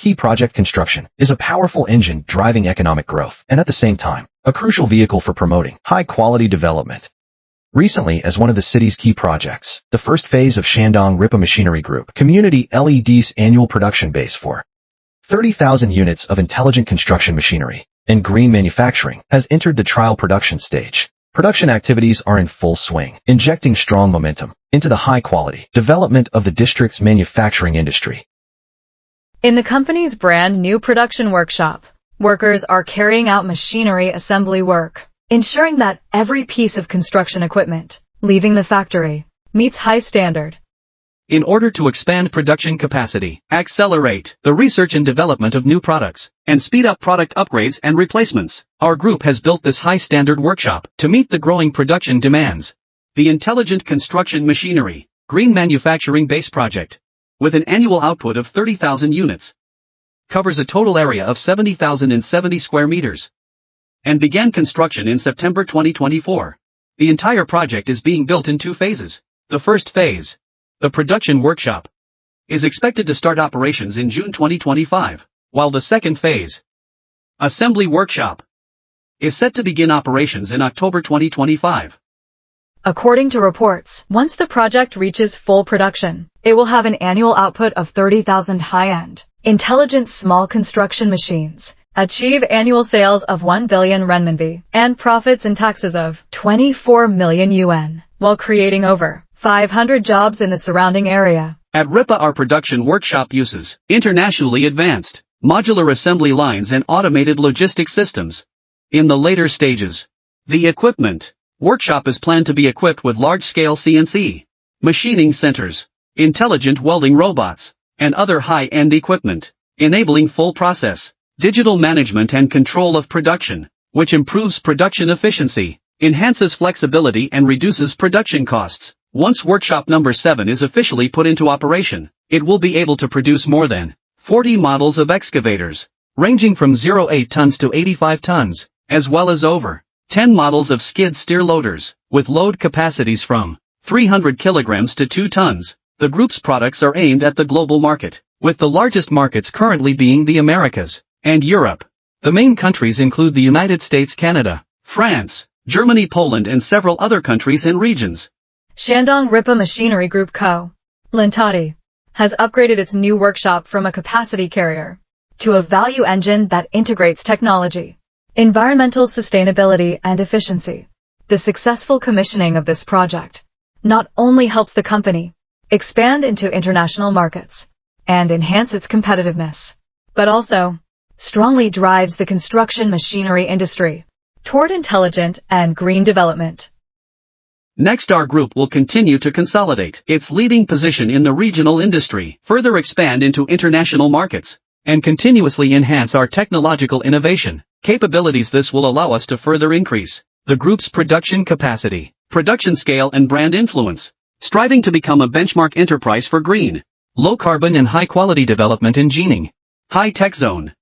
Key project construction is a powerful engine driving economic growth and at the same time, a crucial vehicle for promoting high-quality development. Recently, as one of the city's key projects, the first phase of Shandong Rippa Machinery Group Community LED's annual production base for 30,000 units of intelligent construction machinery and green manufacturing has entered the trial production stage. Production activities are in full swing, injecting strong momentum into the high-quality development of the district's manufacturing industry. In the company's brand new production workshop, workers are carrying out machinery assembly work, ensuring that every piece of construction equipment leaving the factory meets high standard. In order to expand production capacity, accelerate the research and development of new products, and speed up product upgrades and replacements, our group has built this high-standard workshop to meet the growing production demands. The Intelligent Construction Machinery Green Manufacturing Base Project, with an annual output of 30,000 units, covers a total area of 70,070 square meters, and began construction in September 2024. The entire project is being built in two phases. The first phase, the production workshop, is expected to start operations in June 2025, while the second phase, assembly workshop, is set to begin operations in October 2025. According to reports, once the project reaches full production, it will have an annual output of 30,000 high-end, intelligent small construction machines, achieve annual sales of 1 billion renminbi, and profits and taxes of 24 million yuan, while creating over 500 jobs in the surrounding area. At Rippa, our production workshop uses internationally advanced modular assembly lines and automated logistics systems. In the later stages, the equipment workshop is planned to be equipped with large-scale CNC machining centers, intelligent welding robots, and other high-end equipment, enabling full process digital management and control of production, which improves production efficiency, enhances flexibility and reduces production costs. Once workshop number 7 is officially put into operation, it will be able to produce more than 40 models of excavators, ranging from 0.8 tons to 85 tons, as well as over 10 models of skid steer loaders, with load capacities from 300 kilograms to 2 tons. The group's products are aimed at the global market, with the largest markets currently being the Americas and Europe. The main countries include the United States, Canada, France, Germany, Poland, and several other countries and regions. Shandong Rippa Machinery Group Co. Ltd. has upgraded its new workshop from a capacity carrier to a value engine that integrates technology, environmental sustainability, and efficiency. The successful commissioning of this project not only helps the company expand into international markets and enhance its competitiveness, but also strongly drives the construction machinery industry toward intelligent and green development. Next, our group will continue to consolidate its leading position in the regional industry, further expand into international markets, and continuously enhance our technological innovation capabilities. This will allow us to further increase the group's production capacity, production scale, and brand influence, striving to become a benchmark enterprise for green, low-carbon and high-quality development in Jining High-Tech Zone.